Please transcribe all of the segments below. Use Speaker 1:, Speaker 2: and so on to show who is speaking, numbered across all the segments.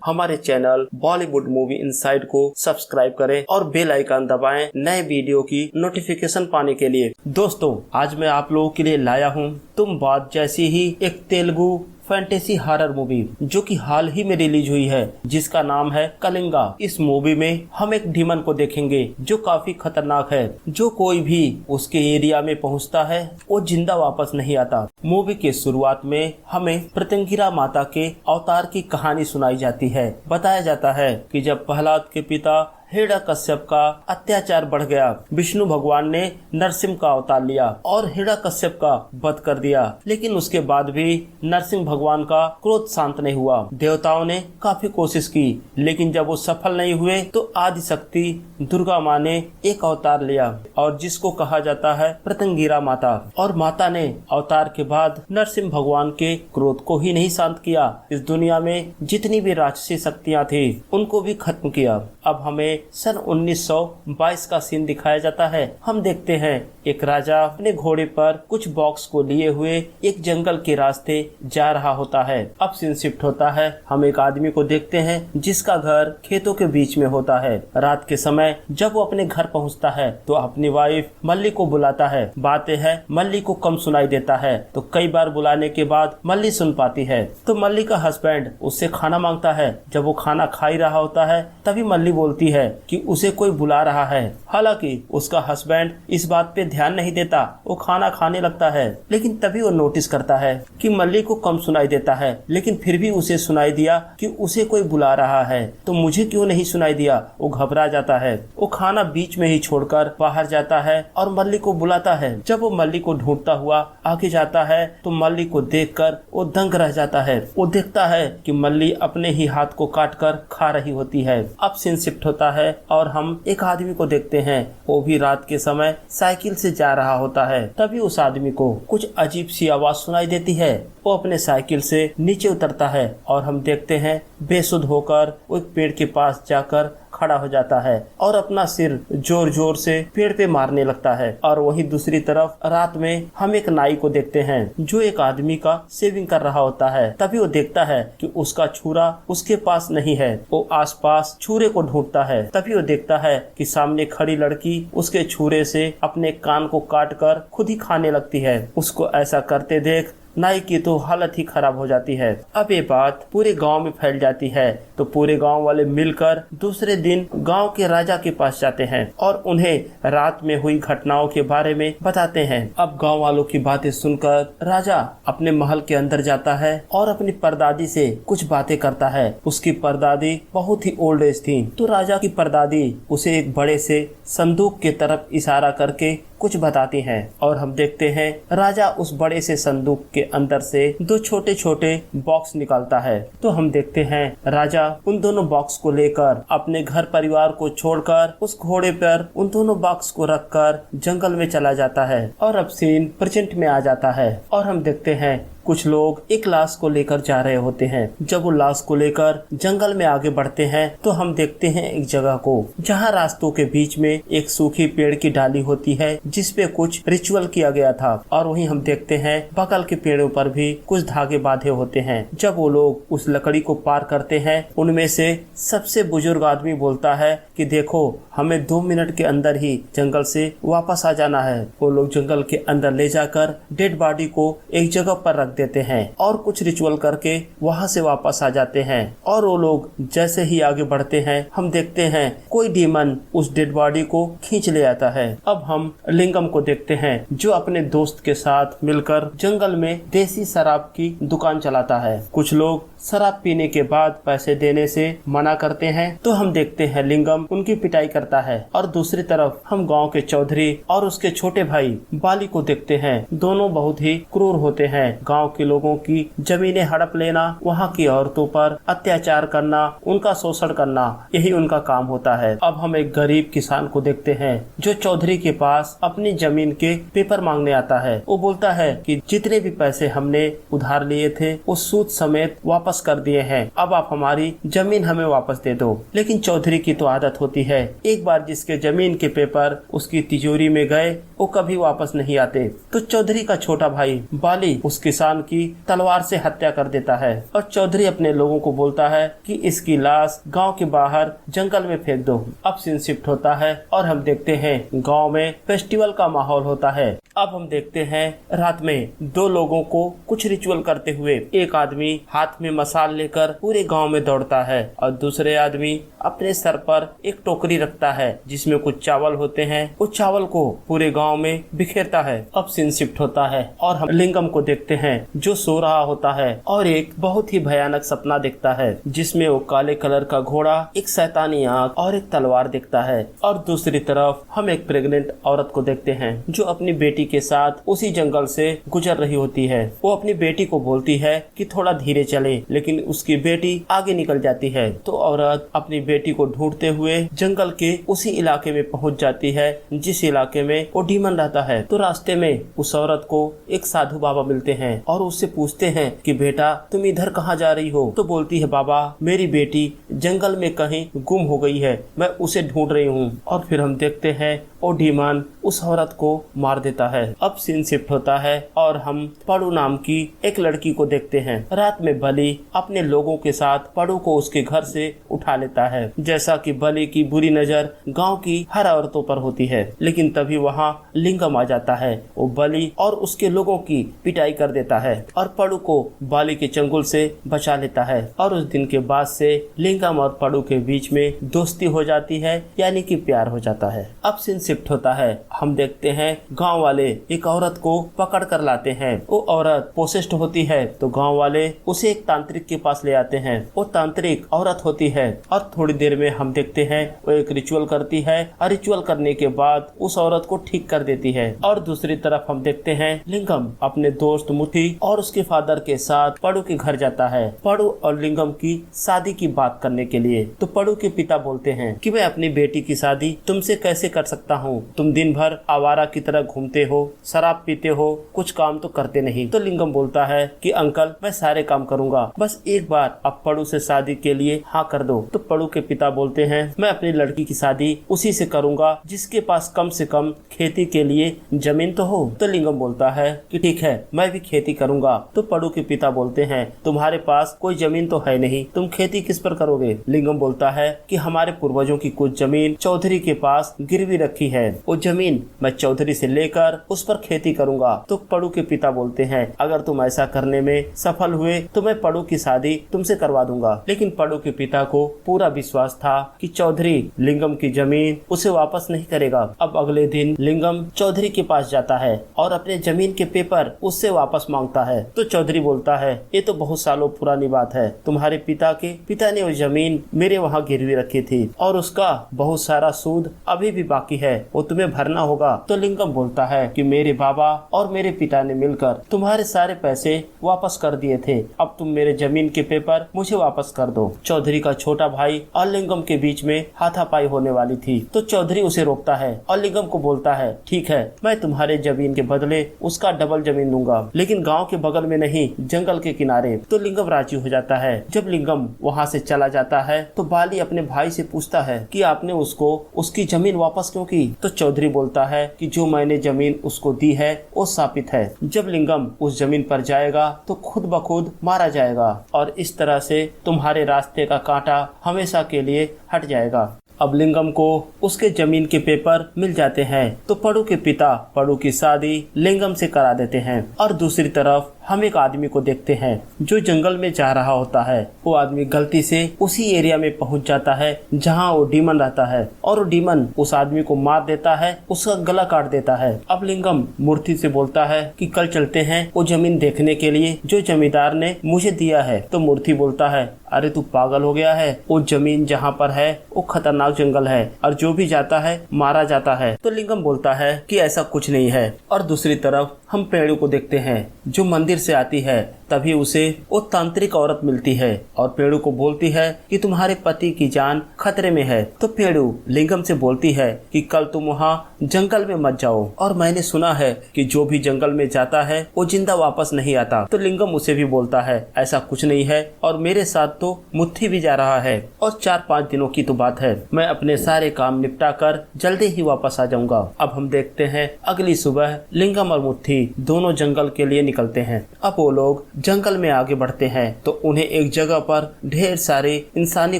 Speaker 1: हमारे channel Bollywood movie inside को subscribe करें और बेल आइकन दबाएं नए वीडियो की नोटिफिकेशन पाने के लिए। दोस्तों, आज मैं आप लोगों के लिए लाया हूं तुम बात जैसी ही, एक तेलुगु फैंटेसी हॉरर मूवी जो कि हाल ही में रिलीज हुई है, जिसका नाम है कलिंगा। इस मूवी में हम एक डीमन को देखेंगे जो काफी खतरनाक है। जो कोई भी उसके एरिया में पहुंचता है वो जिंदा वापस नहीं आता। मूवी के शुरुआत में हमें प्रत्यंगिरा माता के अवतार की कहानी सुनाई जाती है। बताया जाता है कि जब प्रहलाद के पिता हिरण्यकश्यप का अत्याचार बढ़ गया, विष्णु भगवान ने नरसिंह का अवतार लिया और हिरण्यकश्यप का वध कर दिया। लेकिन उसके बाद भी नरसिंह भगवान का क्रोध शांत नहीं हुआ। देवताओं ने काफी कोशिश की, लेकिन जब वो सफल नहीं हुए तो आदि शक्ति दुर्गा माँ ने एक अवतार लिया और जिसको कहा जाता है प्रत्यंगिरा माता। और माता ने अवतार के बाद नरसिंह भगवान के क्रोध को ही नहीं शांत किया, इस दुनिया में जितनी भी राक्षसी शक्तियाँ थी उनको भी खत्म किया। अब हमें सन 1922 का सीन दिखाया जाता है। हम देखते हैं एक राजा अपने घोड़े पर कुछ बॉक्स को लिए हुए एक जंगल के रास्ते जा रहा होता है। अब सीन शिफ्ट होता है, हम एक आदमी को देखते हैं जिसका घर खेतों के बीच में होता है। रात के समय जब वो अपने घर पहुंचता है तो अपनी वाइफ मल्ली को बुलाता है। बातें है मल्ली को कम सुनाई देता है, तो कई बार बुलाने के बाद मल्ली सुन पाती है। तो मल्ली का हस्बैंड उससे खाना मांगता है। जब वो खाना खा ही रहा होता है तभी मल्ली बोलती है कि उसे कोई बुला रहा है। हालांकि उसका हस्बैंड इस बात पे ध्यान नहीं देता, वो खाना खाने लगता है। लेकिन तभी वो नोटिस करता है कि मल्ली को कम सुनाई देता है, लेकिन फिर भी उसे सुनाई दिया कि उसे कोई बुला रहा है, तो मुझे क्यों नहीं सुनाई दिया। वो घबरा जाता है, वो खाना बीच में ही छोड़कर बाहर जाता है और मल्ली को बुलाता है। जब वो मल्ली को ढूंढता हुआ आगे जाता है तो मल्ली को देखकर वो दंग रह जाता है। वो देखता है कि मल्ली अपने ही हाथ को काट कर खा रही होती है। अब सीन शिफ्ट होता है और हम एक आदमी को देखते हैं। वो भी रात के समय साइकिल से जा रहा होता है। तभी उस आदमी को कुछ अजीब सी आवाज सुनाई देती है। वो अपने साइकिल से नीचे उतरता है और हम देखते हैं बेसुध होकर वो एक पेड़ के पास जाकर खड़ा हो जाता है और अपना सिर जोर जोर से पेड़ पे मारने लगता है। और वहीं दूसरी तरफ रात में हम एक नाई को देखते हैं जो एक आदमी का शेविंग कर रहा होता है। तभी वो देखता है कि उसका छुरा उसके पास नहीं है। वो आसपास छुरे को ढूंढता है। तभी वो देखता है कि सामने खड़ी लड़की उसके छुरे से अपने कान को काट कर खुद ही खाने लगती है। उसको ऐसा करते देख नाई की तो हालत ही खराब हो जाती है। अब ये बात पूरे गांव में फैल जाती है, तो पूरे गांव वाले मिलकर दूसरे दिन गांव के राजा के पास जाते हैं और उन्हें रात में हुई घटनाओं के बारे में बताते हैं। अब गांव वालों की बातें सुनकर राजा अपने महल के अंदर जाता है और अपनी परदादी से कुछ बातें करता है। उसकी परदादी बहुत ही ओल्ड एज थी, तो राजा की परदादी उसे एक बड़े से संदूक के तरफ इशारा करके कुछ बताती हैं और हम देखते हैं राजा उस बड़े से संदूक के अंदर से दो छोटे छोटे बॉक्स निकालता है। तो हम देखते हैं राजा उन दोनों बॉक्स को लेकर अपने घर परिवार को छोड़कर उस घोड़े पर उन दोनों बॉक्स को रखकर जंगल में चला जाता है। और अब सीन प्रेजेंट में आ जाता है और हम देखते हैं कुछ लोग एक लाश को लेकर जा रहे होते हैं। जब वो लाश को लेकर जंगल में आगे बढ़ते हैं तो हम देखते हैं एक जगह को जहाँ रास्तों के बीच में एक सूखी पेड़ की डाली होती है जिसपे कुछ रिचुअल किया गया था। और वहीं हम देखते हैं बगल के पेड़ों पर भी कुछ धागे बांधे होते हैं। जब वो लोग उस लकड़ी को पार करते हैं, उनमें से सबसे बुजुर्ग आदमी बोलता है कि देखो, हमें 2 मिनट के अंदर ही जंगल से वापस आ जाना है। वो लोग जंगल के अंदर ले जाकर डेड बॉडी को एक जगह पर रख देते हैं और कुछ रिचुअल करके वहां से वापस आ जाते हैं। और वो लोग जैसे ही आगे बढ़ते हैं, हम देखते हैं कोई डीमन उस डेड बॉडी को खींच ले आता है। अब हम लिंगम को देखते हैं जो अपने दोस्त के साथ मिलकर जंगल में देसी शराब की दुकान चलाता है। कुछ लोग शराब पीने के बाद पैसे देने से मना करते हैं, तो हम देखते हैं लिंगम उनकी पिटाई करता है। और दूसरी तरफ हम गांव के चौधरी और उसके छोटे भाई बाली को देखते हैं। दोनों बहुत ही क्रूर होते हैं। गांव के लोगों की जमीनें हड़प लेना, वहाँ की औरतों पर अत्याचार करना, उनका शोषण करना, यही उनका काम होता है। अब हम एक गरीब किसान को देखते हैं जो चौधरी के पास अपनी जमीन के पेपर मांगने आता है। वो बोलता है कि जितने भी पैसे हमने उधार लिए थे उस सूद समेत वापस वापस कर दिए हैं, अब आप हमारी जमीन हमें वापस दे दो। लेकिन चौधरी की तो आदत होती है, एक बार जिसके जमीन के पेपर उसकी तिजोरी में गए वो कभी वापस नहीं आते। तो चौधरी का छोटा भाई बाली उस किसान की तलवार से हत्या कर देता है और चौधरी अपने लोगों को बोलता है कि इसकी लाश गांव के बाहर जंगल में फेंक दो। अब सीन शिफ्ट होता है और हम देखते हैं गांव में फेस्टिवल का माहौल होता है। अब हम देखते हैं रात में दो लोगों को कुछ रिचुअल करते हुए। एक आदमी हाथ में मसाल लेकर पूरे गांव में दौड़ता है और दूसरे आदमी अपने सर पर एक टोकरी रखता है जिसमें कुछ चावल होते हैं। उस चावल को पूरे गांव में बिखेरता है। अब सीन शिफ्ट होता है और हम लिंगम को देखते हैं जो सो रहा होता है और एक बहुत ही भयानक सपना देखता है जिसमें वो काले कलर का घोड़ा, एक शैतानी आंख और एक तलवार देखता है। और दूसरी तरफ हम एक प्रेग्नेंट औरत को देखते हैं जो अपनी बेटी के साथ उसी जंगल से गुजर रही होती है। वो अपनी बेटी को बोलती है कि थोड़ा धीरे चले, लेकिन उसकी बेटी आगे निकल जाती है। तो औरत अपनी बेटी को ढूंढते हुए जंगल के उसी इलाके में पहुंच जाती है जिस इलाके में वो डीमन रहता है। तो रास्ते में उस औरत को एक साधु बाबा मिलते हैं और उससे पूछते हैं कि बेटा तुम इधर कहाँ जा रही हो? तो बोलती है बाबा मेरी बेटी जंगल में कहीं गुम हो गई है, मैं उसे ढूंढ रही हूँ। और फिर हम देखते हैं वो डीमन उस औरत को मार देता है। अब सीन शिफ्ट होता है और हम पड़ू नाम की एक लड़की को देखते हैं। रात में बली अपने लोगों के साथ पड़ू को उसके घर से उठा लेता है। जैसा कि बली की बुरी नजर गांव की हर औरतों पर होती है, लेकिन तभी वहां लिंगम आ जाता है। वो बली और उसके लोगों की पिटाई कर देता है और पड़ू को बाली के चंगुल से बचा लेता है। और उस दिन के बाद से लिंगम और पड़ू के बीच में दोस्ती हो जाती है, यानी कि प्यार हो जाता है। अब सीन शिफ्ट होता है, हम देखते हैं गांव वाले एक औरत को पकड़ कर लाते हैं। वो औरत पोसेस्ड होती है तो गांव वाले उसे एक तांत्रिक के पास ले आते हैं। वो तांत्रिक औरत होती है और थोड़ी देर में हम देखते हैं वो एक रिचुअल करती है और रिचुअल करने के बाद उस औरत को ठीक कर देती है। और दूसरी तरफ हम देखते हैं लिंगम अपने दोस्त मुथी और उसके फादर के साथ पड़ू के घर जाता है, पड़ू और लिंगम की शादी की बात करने के लिए। तो पड़ू के पिता बोलते हैं कि मैं अपनी बेटी की शादी तुमसे कैसे कर सकता हूँ, तुम दिन भर आवारा की तरह घूमते हो, शराब पीते हो, कुछ काम तो करते नहीं। तो लिंगम बोलता है कि अंकल मैं सारे काम करूंगा, बस एक बार आप पड़ू से शादी के लिए हाँ कर दो। तो पड़ू के पिता बोलते हैं मैं अपनी लड़की की शादी उसी से करूंगा जिसके पास कम से कम खेती के लिए जमीन तो हो। तो लिंगम बोलता है कि ठीक है मैं भी खेती करूंगा। तो पड़ू के पिता बोलते हैं तुम्हारे पास कोई जमीन तो है नहीं, तुम खेती किस पर करोगे? लिंगम बोलता है कि हमारे पूर्वजों की कुछ जमीन चौधरी के पास गिरवी रखी है, वो जमीन मैं चौधरी से लेकर उस पर खेती करूंगा। तो पड़ू के पिता बोलते हैं अगर तुम ऐसा करने में सफल हुए तो मैं पड़ू की शादी तुमसे करवा दूंगा। लेकिन पड़ू के पिता को पूरा विश्वास था कि चौधरी लिंगम की जमीन उसे वापस नहीं करेगा। अब अगले दिन लिंगम चौधरी के पास जाता है और अपने जमीन के पेपर उससे वापस मांगता है। तो चौधरी बोलता है ये तो बहुत सालों पुरानी बात है, तुम्हारे पिता ने वो जमीन मेरे वहाँ गिरवी रखी थी और उसका बहुत सारा सूद अभी भी बाकी है, वो तुम्हें भरना होगा। तो लिंगम बोलता है कि मेरे बाबा और मेरे पिता ने मिलकर तुम्हारे सारे पैसे वापस कर दिए थे, अब तुम मेरे जमीन के पेपर मुझे वापस कर दो। चौधरी का छोटा भाई और लिंगम के बीच में हाथापाई होने वाली थी, तो चौधरी उसे रोकता है और लिंगम को बोलता है ठीक है मैं तुम्हारे जमीन के बदले उसका डबल जमीन दूंगा, लेकिन गाँव के बगल में नहीं, जंगल के किनारे। तो लिंगम राजी हो जाता है। जब लिंगम वहाँ से चला जाता है तो बाली अपने भाई से पूछता है कि आपने उसको उसकी जमीन वापस क्यों की? तो चौधरी बोलता है कि जो मैंने जमीन उसको दी है वो साबित है, जब लिंगम उस जमीन पर जाएगा तो खुद ब खुद मारा जाएगा और इस तरह से तुम्हारे रास्ते का कांटा हमेशा के लिए हट जाएगा। अब लिंगम को उसके जमीन के पेपर मिल जाते हैं तो पड़ू के पिता पड़ू की शादी लिंगम से करा देते हैं। और दूसरी तरफ हम एक आदमी को देखते हैं जो जंगल में जा रहा होता है। वो आदमी गलती से उसी एरिया में पहुंच जाता है जहां वो डीमन रहता है और वो डीमन उस आदमी को मार देता है, उसका गला काट देता है। अब लिंगम मूर्ति से बोलता है कि कल चलते हैं वो जमीन देखने के लिए जो जमींदार ने मुझे दिया है। तो मूर्ति बोलता है अरे तू पागल हो गया है, वो जमीन जहाँ पर है वो खतरनाक जंगल है और जो भी जाता है मारा जाता है। तो लिंगम बोलता है कि ऐसा कुछ नहीं है। और दूसरी तरफ हम पेड़ों को देखते हैं जो मंदिर से आती है। तभी उसे वो तांत्रिक औरत मिलती है और पेड़ू को बोलती है कि तुम्हारे पति की जान खतरे में है। तो पेड़ू लिंगम से बोलती है कि कल तुम वहाँ जंगल में मत जाओ, और मैंने सुना है कि जो भी जंगल में जाता है वो जिंदा वापस नहीं आता। तो लिंगम उसे भी बोलता है ऐसा कुछ नहीं है, और मेरे साथ तो मुट्ठी भी जा रहा है, और 4-5 दिनों की तो बात है, मैं अपने सारे काम निपटा कर जल्दी ही वापस आ जाऊंगा। अब हम देखते हैं अगली सुबह लिंगम और मुट्ठी दोनों जंगल के लिए निकलते हैं। अब वो लोग जंगल में आगे बढ़ते हैं तो उन्हें एक जगह पर ढेर सारी इंसानी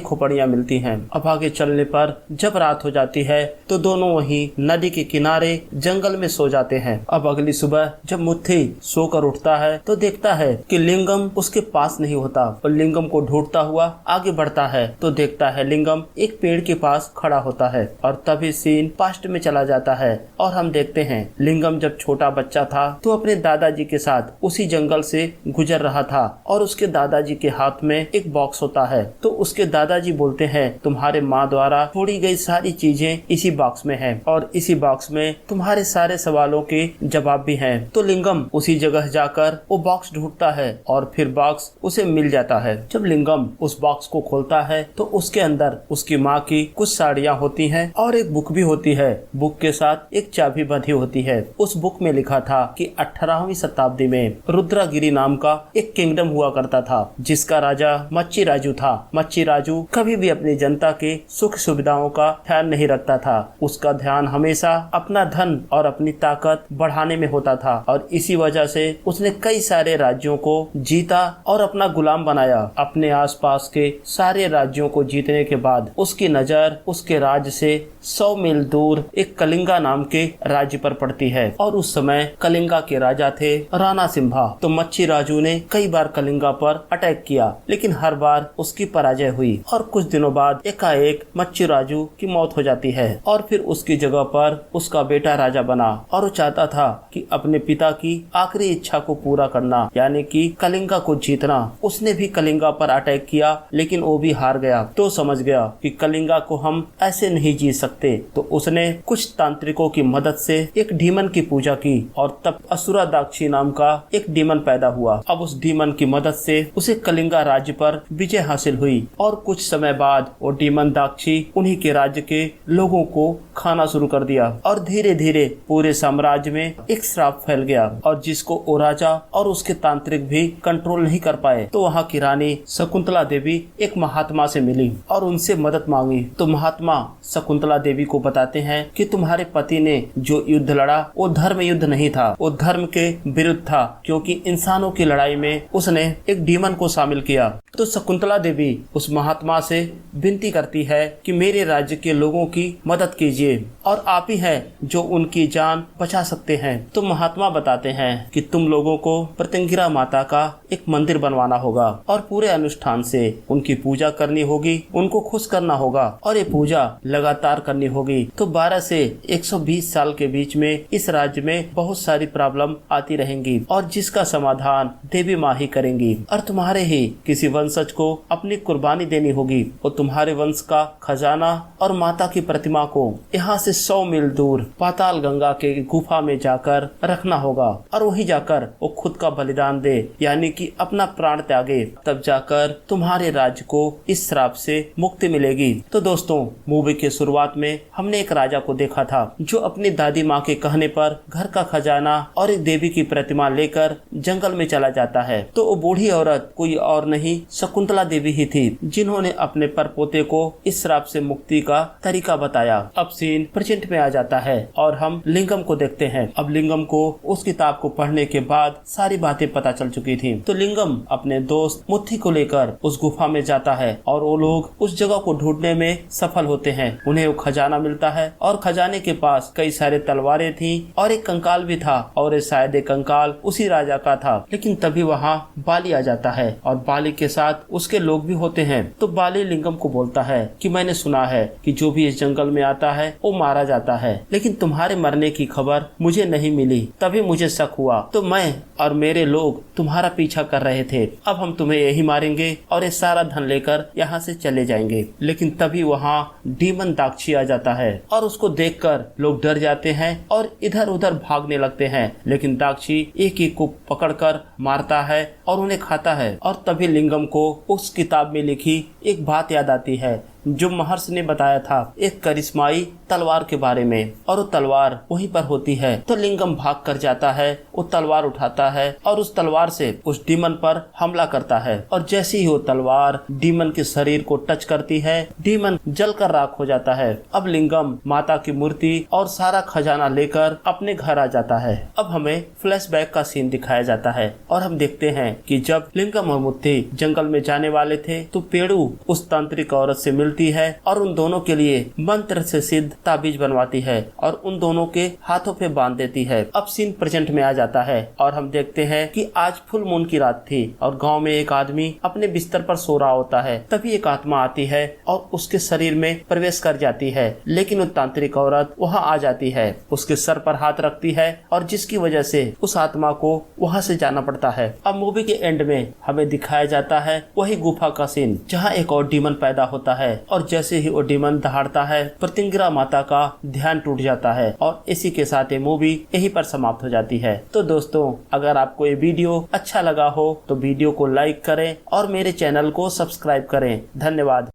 Speaker 1: खोपड़ियां मिलती हैं। अब आगे चलने पर जब रात हो जाती है तो दोनों वहीं नदी के किनारे जंगल में सो जाते हैं। अब अगली सुबह जब मुट्ठी सोकर उठता है तो देखता है कि लिंगम उसके पास नहीं होता, और लिंगम को ढूंढता हुआ आगे बढ़ता है तो देखता है लिंगम एक पेड़ के पास खड़ा होता है। और तभी सीन पास्ट में चला जाता है और हम देखते हैं लिंगम जब छोटा बच्चा था तो अपने दादाजी के साथ उसी जंगल से गुजर रहा था, और उसके दादाजी के हाथ में एक बॉक्स होता है। तो उसके दादाजी बोलते हैं तुम्हारे माँ द्वारा छोड़ी गई सारी चीजें इसी बॉक्स में है, और इसी बॉक्स में तुम्हारे सारे सवालों के जवाब भी हैं। तो लिंगम उसी जगह जाकर वो बॉक्स ढूंढता है और फिर बॉक्स उसे मिल जाता है। जब लिंगम उस बॉक्स को खोलता है तो उसके अंदर उसकी माँ की कुछ साड़ियाँ होती हैं और एक बुक भी होती है। बुक के साथ एक चाबी बंधी होती है। उस बुक में लिखा था कि 18वीं शताब्दी में रुद्रागिरी नाम का एक किंगडम हुआ करता था, जिसका राजा मच्छी राजू था। मच्छी राजू कभी भी अपनी जनता के सुख सुविधाओं का ध्यान नहीं रखता था। उसका ध्यान हमेशा अपना धन और अपनी ताकत बढ़ाने में होता था, और इसी वजह से उसने कई सारे राज्यों को जीता और अपना गुलाम बनाया। अपने आसपास के सारे राज्यों को जीतने के बाद उसकी नजर उसके राज्य से 100 मील दूर एक कलिंगा नाम के राज्य पर पड़ती है, और उस समय कलिंगा के राजा थे राणा सिम्हा। तो मच्छी राजू ने कई बार कलिंगा पर अटैक किया, लेकिन हर बार उसकी पराजय हुई, और कुछ दिनों बाद एकाएक मच्छी राजू की मौत हो जाती है, और फिर उसकी जगह पर उसका बेटा राजा बना, और वो चाहता था कि अपने पिता की आखिरी इच्छा को पूरा करना, यानी कि कलिंगा को जीतना। उसने भी कलिंगा पर अटैक किया, लेकिन वो भी हार गया। तो समझ गया कि कलिंगा को हम ऐसे नहीं जीत सकते। तो उसने कुछ तांत्रिकों की मदद से एक डीमन की पूजा की, और तब असुरादाक्षी नाम का एक डीमन पैदा हुआ। अब उस डीमन की मदद से उसे कलिंगा राज्य पर विजय हासिल हुई, और कुछ समय बाद वो डीमन दाक्षी उन्हीं के राज्य के लोगों को खाना शुरू कर दिया, और धीरे धीरे पूरे साम्राज्य में एक श्राप फैल गया, और जिसको वो राजा और उसके तांत्रिक भी कंट्रोल नहीं कर पाए। तो वहाँ की रानी शकुंतला देवी एक महात्मा से मिली और उनसे मदद मांगी। तो महात्मा शकुंतला देवी को बताते हैं कि तुम्हारे पति ने जो युद्ध लड़ा वो धर्म युद्ध नहीं था, वो धर्म के विरुद्ध था, क्योंकि इंसानों की लड़ाई में उसने एक डीमन को शामिल किया। तो शकुंतला देवी उस महात्मा से विनती करती है कि मेरे राज्य के लोगों की मदद कीजिए, और आप ही हैं जो उनकी जान बचा सकते हैं। तो महात्मा बताते हैं कि तुम लोगों को प्रत्यंगिरा माता का एक मंदिर बनवाना होगा, और पूरे अनुष्ठान से उनकी पूजा करनी होगी, उनको खुश करना होगा, और ये पूजा लगातार करनी होगी। तो 12 से 120 साल के बीच में इस राज्य में बहुत सारी प्रॉब्लम आती रहेंगी, और जिसका समाधान देवी माँ ही करेंगी, और तुम्हारे ही किसी वंशज को अपनी कुर्बानी देनी होगी, और तुम्हारे वंश का खजाना और माता की प्रतिमा को यहाँ से 100 मील दूर पाताल गंगा के गुफा में जाकर रखना होगा, और वही जाकर वो खुद का बलिदान दे, यानी कि अपना प्राण त्यागे, तब जाकर तुम्हारे राज्य को इस श्राप से मुक्ति मिलेगी। तो दोस्तों, मूवी के शुरुआत में हमने एक राजा को देखा था जो अपनी दादी माँ के कहने पर घर का खजाना और एक देवी की प्रतिमा लेकर जंगल में चला जाता है। तो वो बूढ़ी औरत कोई और नहीं शकुंतला देवी ही थी, जिन्होंने अपने परपोते को इस श्राप से मुक्ति का तरीका बताया। अब सीन प्रेजेंट में आ जाता है और हम लिंगम को देखते हैं। अब लिंगम को उस किताब को पढ़ने के बाद सारी बातें पता चल चुकी थी। तो लिंगम अपने दोस्त मुट्ठी को लेकर उस गुफा में जाता है, और वो लोग उस जगह को ढूंढने में सफल होते हैं। उन्हें वो खजाना मिलता है, और खजाने के पास कई सारे तलवारें थी और एक कंकाल भी था, और शायद एक कंकाल उसी राजा का था। लेकिन तभी वहाँ बाली आ जाता है, और बाली के साथ उसके लोग भी होते हैं। तो बाली लिंगम को बोलता है कि मैंने सुना है कि जो भी इस जंगल में आता है वो मारा जाता है, लेकिन तुम्हारे मरने की खबर मुझे नहीं मिली। तभी मुझे शक हुआ, तो मैं और मेरे लोग तुम्हारा पीछा कर रहे थे। अब हम तुम्हें यही मारेंगे और ये सारा धन लेकर यहाँ से चले जाएंगे। लेकिन तभी वहाँ डीमन दाक्षी आ जाता है, और उसको देखकर लोग डर जाते हैं और इधर उधर भागने लगते हैं। लेकिन दाक्षी एक एक को पकड़कर मारने मारता है और उन्हें खाता है। और तभी लिंगम को उस किताब में लिखी एक बात याद आती है जो महर्षि ने बताया था एक करिश्माई तलवार के बारे में, और वो तलवार वहीं पर होती है। तो लिंगम भाग कर जाता है, वो तलवार उठाता है और उस तलवार से उस डीमन पर हमला करता है। और जैसे ही वो तलवार डीमन के शरीर को टच करती है, डीमन जलकर राख हो जाता है। अब लिंगम माता की मूर्ति और सारा खजाना लेकर अपने घर आ जाता है। अब हमें फ्लैशबैक का सीन दिखाया जाता है और हम देखते हैं कि जब लिंगम और मुत्ती जंगल में जाने वाले थे तो पेड़ू उस तांत्रिक औरत से मिलती है और उन दोनों के लिए मंत्र से सिद्ध ताबीज बनवाती है और उन दोनों के हाथों पे बांध देती है। अब सीन प्रेजेंट में आ जाता है और हम देखते हैं कि आज फुल मून की रात थी और गांव में एक आदमी अपने बिस्तर पर सो रहा होता है। तभी एक आत्मा आती है और उसके शरीर में प्रवेश कर जाती है, लेकिन वो तांत्रिक औरत वहां आ जाती है, उसके सर पर हाथ रखती है और जिसकी वजह से उस आत्मा को वहां से जाना पड़ता है। अब मूवी के एंड में हमें दिखाया जाता है वही गुफा का सीन जहाँ एक और डीमन पैदा होता है और जैसे ही वो डीमन दहाड़ता है प्रतिंगिरा माता का ध्यान टूट जाता है और इसी के साथ ये मूवी यहीं पर समाप्त हो जाती है। तो दोस्तों, अगर आपको ये वीडियो अच्छा लगा हो तो वीडियो को लाइक करें और मेरे चैनल को सब्सक्राइब करें। धन्यवाद।